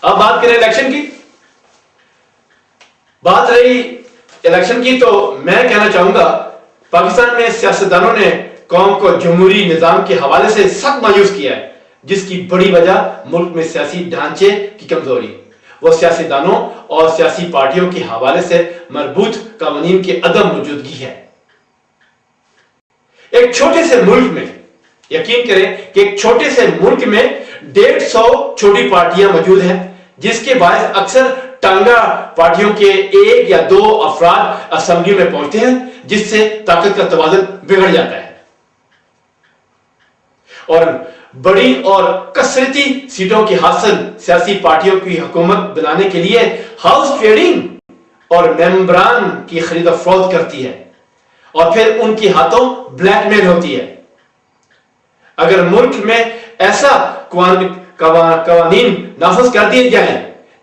اب بات کریں الیکشن کی. بات رہی الیکشن کی تو میں کہنا چاہوں گا پاکستان میں سیاستدانوں نے قوم کو جمہوری نظام کے حوالے سے سخت مایوس کیا ہے، جس کی بڑی وجہ ملک میں سیاسی ڈھانچے کی کمزوری، وہ سیاسی دانوں اور سیاسی پارٹیوں کے حوالے سے مربوط قوانین کی عدم موجودگی ہے. ایک چھوٹے سے ملک میں، یقین کریں کہ ایک چھوٹے سے ملک میں 150 چھوٹی پارٹیاں موجود ہیں، جس کے باعث اکثر ٹانگا پارٹیوں کے 1 یا 2 افراد اسمبلی میں پہنچتے ہیں، جس سے طاقت کا توازن بگڑ جاتا ہے. اور بڑی اور کثرتی سیٹوں کی حاصل سیاسی پارٹیوں کی حکومت بنانے کے لیے ہاؤس ٹریڈنگ اور ممبران کی خرید و فروخت کرتی ہے، اور پھر ان کے ہاتھوں بلیک میل ہوتی ہے. اگر ملک میں ایسا قوانین نافذ کر دیے جائیں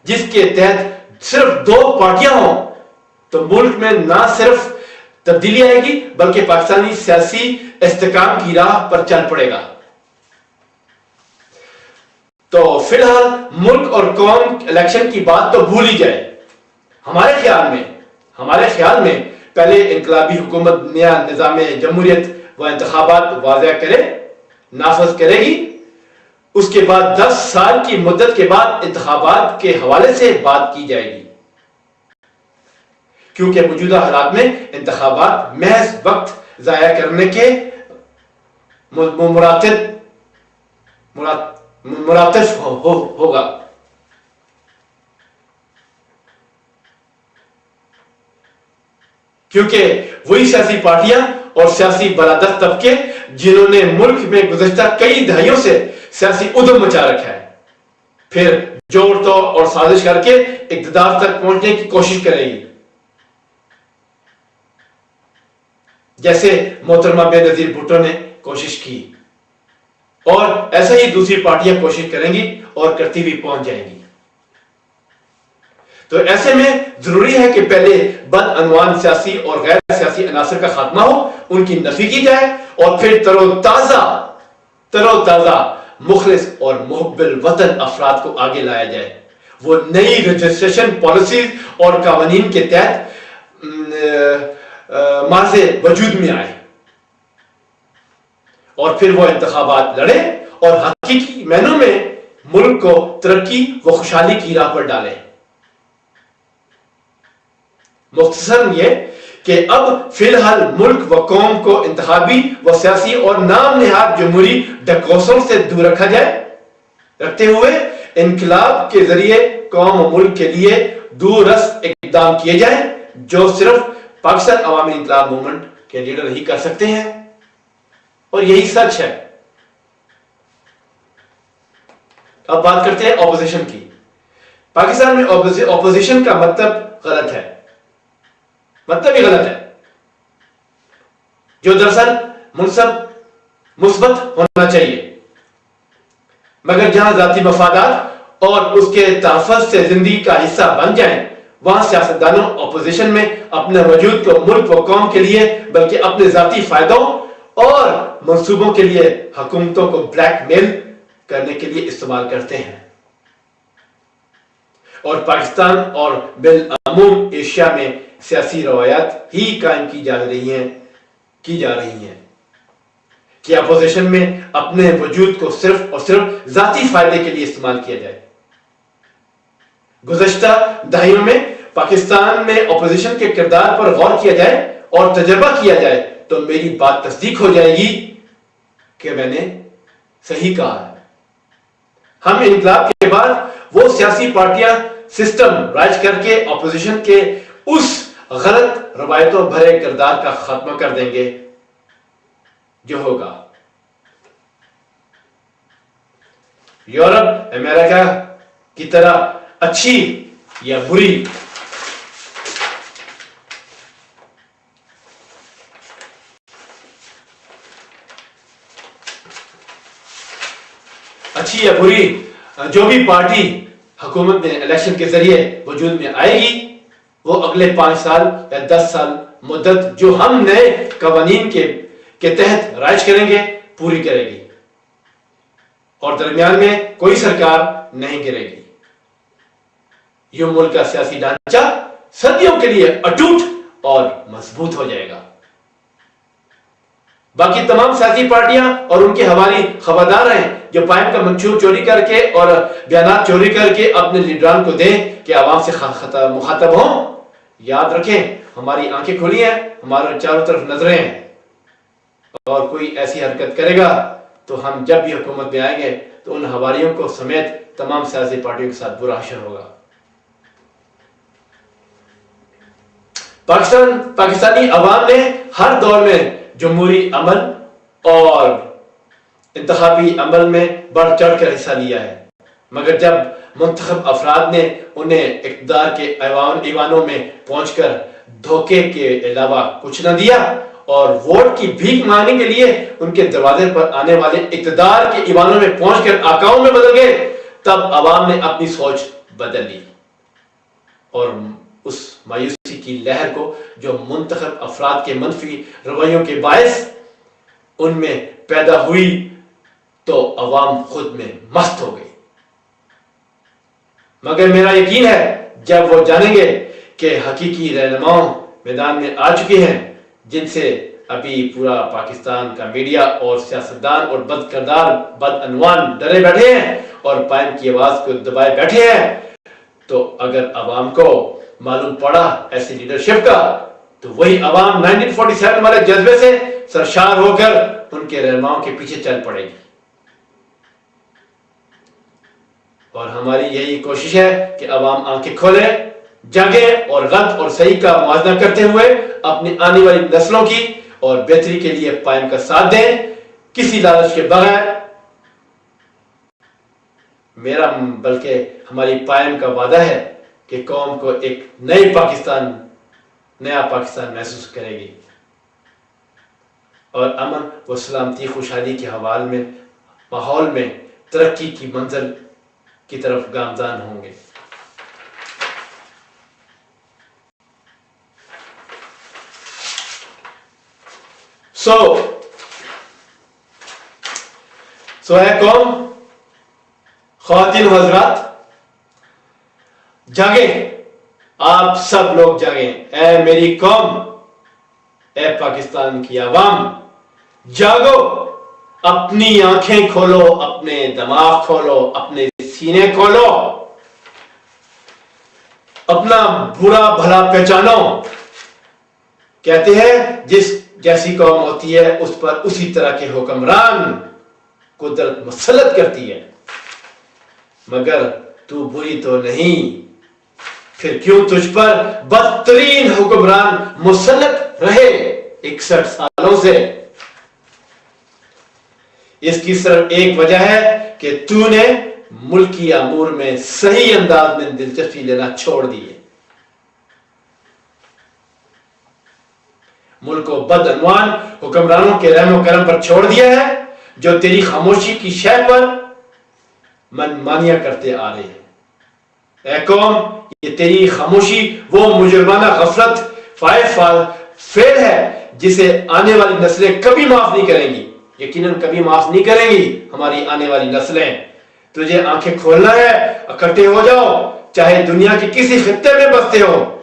جس کے تحت صرف 2 پارٹیاں ہوں تو ملک میں نہ صرف تبدیلی آئے گی بلکہ پاکستانی سیاسی استحکام کی راہ پر چل پڑے گا. تو فی الحال ملک اور قوم الیکشن کی بات تو بھول ہی جائے. ہمارے خیال میں پہلے انقلابی حکومت نیا نظام جمہوریت و انتخابات واضح کرے، نافذ کرے گی. اس کے بعد 10 سال کی مدت کے بعد انتخابات کے حوالے سے بات کی جائے گی، کیونکہ موجودہ حالات میں انتخابات محض وقت ضائع کرنے کے مراتب ہوگا. کیونکہ وہی سیاسی پارٹیاں اور سیاسی بالادست طبقے جنہوں نے ملک میں گزشتہ کئی دہائیوں سے سیاسی ادھم مچا رکھا ہے، پھر جوڑ توڑ اور سازش کر کے اقتدار تک پہنچنے کی کوشش کرے گی، جیسے محترمہ بے نظیر بھٹو نے کوشش کی، اور ایسا ہی دوسری پارٹیاں کوشش کریں گی اور کرتی ہوئی پہنچ جائیں گی. تو ایسے میں ضروری ہے کہ پہلے بدعنوان سیاسی اور غیر سیاسی عناصر کا خاتمہ ہو، ان کی نفی کی جائے، اور پھر تر و تازہ مخلص اور محب الوطن افراد کو آگے لایا جائے. وہ نئی رجسٹریشن پالیسیز اور قوانین کے تحت ماضی وجود میں آئے، اور پھر وہ انتخابات لڑے اور حقیقی معنوں میں ملک کو ترقی و خوشحالی کی راہ پر ڈالے. مختصر یہ کہ اب فی الحال ملک و قوم کو انتخابی و سیاسی اور نام نہاد جمہوری ڈکوسوں سے دور رکھتے ہوئے انقلاب کے ذریعے قوم و ملک کے لیے دورس اقدام کیے جائیں، جو صرف پاکستان عوامی انقلاب موومنٹ کے لیڈر ہی کر سکتے ہیں، اور یہی سچ ہے. اب بات کرتے ہیں اپوزیشن کی. پاکستان میں اپوزیشن کا مطلب غلط ہے، مطلب ہی غلط ہے، جو دراصل مثبت ہونا چاہیے. مگر جہاں ذاتی مفادات اور اس کے تحفظ سے زندگی کا حصہ بن جائیں، وہاں سیاستدانوں اپوزیشن میں اپنے وجود کو ملک و قوم کے لیے بلکہ اپنے ذاتی فائدوں اور منصوبوں کے لیے حکومتوں کو بلیک میل کرنے کے لیے استعمال کرتے ہیں. اور پاکستان اور بالعموم ایشیا میں سیاسی روایات ہی قائم کی جا رہی ہیں کہ اپوزیشن میں اپنے وجود کو صرف اور صرف ذاتی فائدے کے لیے استعمال کیا جائے. گزشتہ دہائیوں میں پاکستان میں اپوزیشن کے کردار پر غور کیا جائے اور تجربہ کیا جائے تو میری بات تصدیق ہو جائے گی کہ میں نے صحیح کہا ہے. ہم انقلاب کے بعد وہ سیاسی پارٹیاں سسٹم رائج کر کے اپوزیشن کے اس غلط روایتوں بھرے کردار کا خاتمہ کر دیں گے جو ہوگا. یورپ امریکہ کی طرح اچھی یا بری جو بھی پارٹی حکومت میں الیکشن کے ذریعے وجود میں آئے گی، وہ اگلے 5 سال یا 10 سال مدت جو ہم نئے قوانین کے تحت رائج کریں گے پوری کرے گی، اور درمیان میں کوئی سرکار نہیں گرے گی. یہ ملک کا سیاسی ڈھانچہ صدیوں کے لیے اٹوٹ اور مضبوط ہو جائے گا۔ باقی تمام سیاسی پارٹیاں اور ان کے حوالی خبردار ہیں جو پائم کا منشور چوری کر کے اور بیانات چوری کر کے اپنے لیڈران کو دیں کہ عوام سے مخاطب ہوں۔ یاد رکھیں ہماری آنکھیں کھلی ہیں، ہمارے چاروں طرف نظریں ہیں، اور کوئی ایسی حرکت کرے گا تو ہم جب بھی حکومت میں آئیں گے تو ان حوالیوں کو سمیت تمام سیاسی پارٹیوں کے ساتھ برا حشر ہوگا۔ پاکستانی عوام نے ہر دور میں جمہوری عمل اور انتخابی عمل میں بڑھ چڑھ کر حصہ لیا ہے، مگر جب منتخب افراد نے انہیں اقتدار کے ایوانوں میں پہنچ کر دھوکے کے علاوہ کچھ نہ دیا اور ووٹ کی بھیک مانگنے کے لیے ان کے دروازے پر آنے والے اقتدار کے ایوانوں میں پہنچ کر آقاؤں میں بدل گئے، تب عوام نے اپنی سوچ بدل لی اور اس مایوسی کی لہر کو جو منتخب افراد کے منفی رویوں کے باعث ان میں پیدا ہوئی تو عوام خود میں مست ہو گئی۔ مگر میرا یقین ہے جب وہ جانیں گے کہ حقیقی رہنماؤں میدان میں آ چکے ہیں، جن سے ابھی پورا پاکستان کا میڈیا اور سیاستدان اور بد کردار بدعنوان ڈرے بیٹھے ہیں اور پائم کی آواز کو دبائے بیٹھے ہیں، تو اگر عوام کو معلوم پڑا ایسی لیڈرشپ کا تو وہی عوام 1947 والے جذبے سے سرشار ہو کر ان کے رہنماؤں کے پیچھے چل پڑے گی۔ اور ہماری یہی کوشش ہے کہ عوام آنکھیں کھولیں، جاگیں اور غلط اور صحیح کا موازنہ کرتے ہوئے اپنی آنے والی نسلوں کی اور بہتری کے لیے پائم کا ساتھ دیں، کسی لالچ کے بغیر۔ میرا بلکہ ہماری پائم کا وعدہ ہے کہ قوم کو ایک نیا پاکستان محسوس کرے گی اور امن و سلامتی خوشحالی کے ماحول میں ترقی کی منزل کی طرف گامزن ہوں گے۔ سو ہے قوم، خواتین و حضرات، جاگیں، آپ سب لوگ جاگیں، اے میری قوم، اے پاکستان کی عوام، جاگو، اپنی آنکھیں کھولو، اپنے دماغ کھولو، اپنے سینے کھولو، اپنا برا بھلا پہچانو۔ کہتے ہیں جس جیسی قوم ہوتی ہے اس پر اسی طرح کے حکمران قدرت مسلط کرتی ہے، مگر تو بری تو نہیں، پھر کیوں تجھ پر بدترین حکمران مسلط رہے 61 سالوں سے؟ اس کی صرف ایک وجہ ہے کہ تو نے ملکی امور میں صحیح انداز میں دلچسپی لینا چھوڑ دی ہے۔ ملک کو بدعنوان حکمرانوں کے رحم و کرم پر چھوڑ دیا ہے جو تیری خاموشی کی شے پر من مانیاں کرتے آ رہے ہیں۔ اے قوم، یہ تیری خاموشی وہ مجرمانہ غفلت فعل ہے جسے آنے والی نسلیں کبھی معاف نہیں کریں گی، یقیناً کبھی معاف نہیں کریں گی ہماری آنے والی نسلیں۔ تجھے آنکھیں کھولنا ہے، اکٹھے ہو جاؤ، چاہے دنیا کے کسی خطے میں بستے ہو،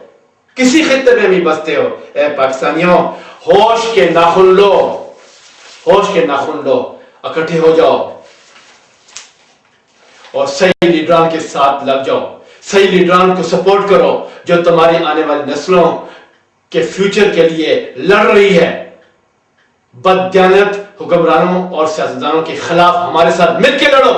کسی خطے میں بھی بستے ہو۔ اے پاکستانیوں، ہوش کے ناخن لو، ہوش کے ناخن لو، اکٹھے ہو جاؤ اور صحیح لیڈران کے ساتھ لگ جاؤ، صحیح لیڈران کو سپورٹ کرو جو تمہاری آنے والی نسلوں کے فیوچر کے لیے لڑ رہی ہے۔ بددیانت حکمرانوں اور سیاستدانوں کے خلاف ہمارے ساتھ مل کے لڑو۔